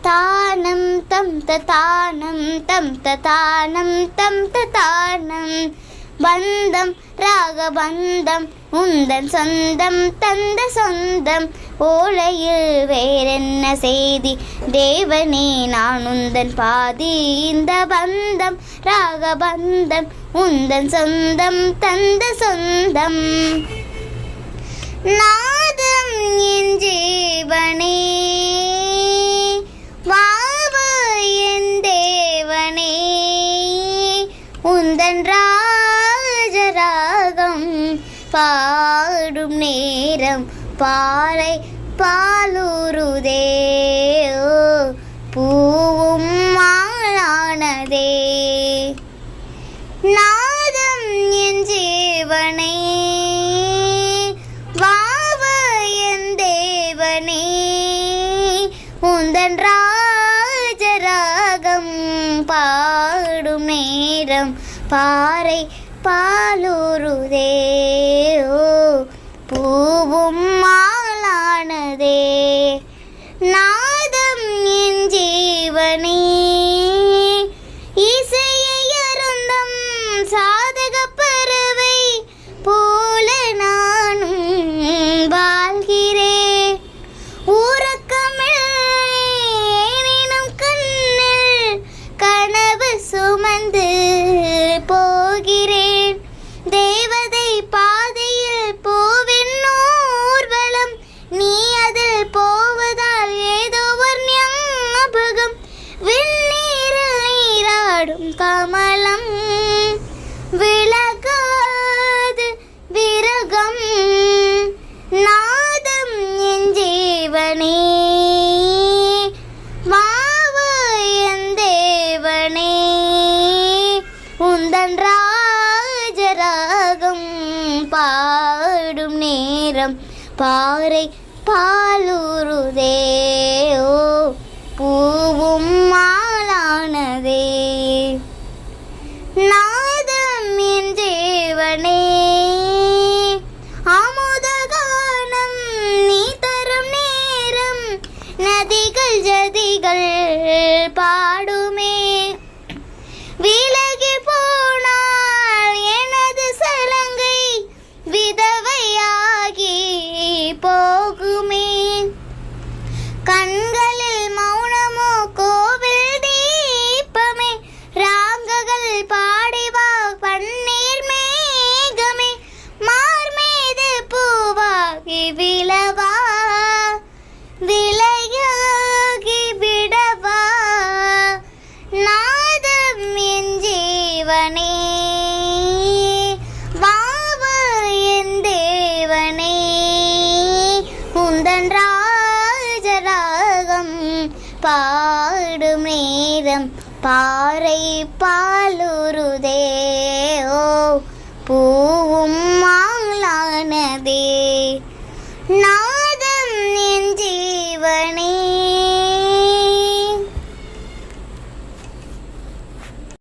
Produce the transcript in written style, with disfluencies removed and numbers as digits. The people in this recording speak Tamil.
தானம் தம் தானம் தம் தானம் தம் தானம் பந்தம் ராகபந்தம் உந்தன் சொந்தம் தந்த சொந்தம் ஓலையில் வேறென்ன செய்தி தேவனே நான் உந்தன் பாதி இந்த பந்தம் ராகபந்தம் உந்தன் சொந்தம் தந்த சொந்தம் நாதம் என் ஜீவனே வாவா என் தேவனே உந்தன் ராஜராகம் பாடும் நேரம் பாறை பாலூருதே பூவும் மாளானதே நாதம் என் ஜீவனே வாவா என் தேவனே உந்தன் ராஜராகம் பாடும் நேரம் பாறை பாலூருதே பூவும் மாளானதே நாதம் என் ஜீவனே இசையை அருந்தம் சாதக பறவை போல நானும் வாழ்கிறேன் ஊரக்கமிழும் கண்ணில் கனவு சுமந்து போகிறேன் தேவதை பாதையில் பூவின் ஊர்வலம் நீ அதில் போவதால் ஏதோ ஒரு ஞாபகம் விண்ணீரில் நீராடும் கமலம் விலகாது விரகம் நாதம் என் ஜீவனே வாவா என் தேவனே உந்தன் ராஜராகம் பாடும் நேரம் பாறை பாலூருதே பூவும் மாளானதே நாதம் என் ஜீவனே அமுதகானம் நீ தரும் நேரம் நதிகள் ஜதிகள் பாடுமே விலகி போனால் எனது சலங்கை விதவையாகி போகுமே கண்களில் மௌனமோ கோவில் தீபமே ராங்கங்கள் பாடிவா பன்னீர் மேகமே மார்மீது பூவாகி விழவா விளையாகி விடவா நாதம் என் ஜீவனே வாவா என் தேவனே உந்தன் ராஜராகம் பாடும் நேரம் பாறை பாலூருதே பூவும் மாளானதே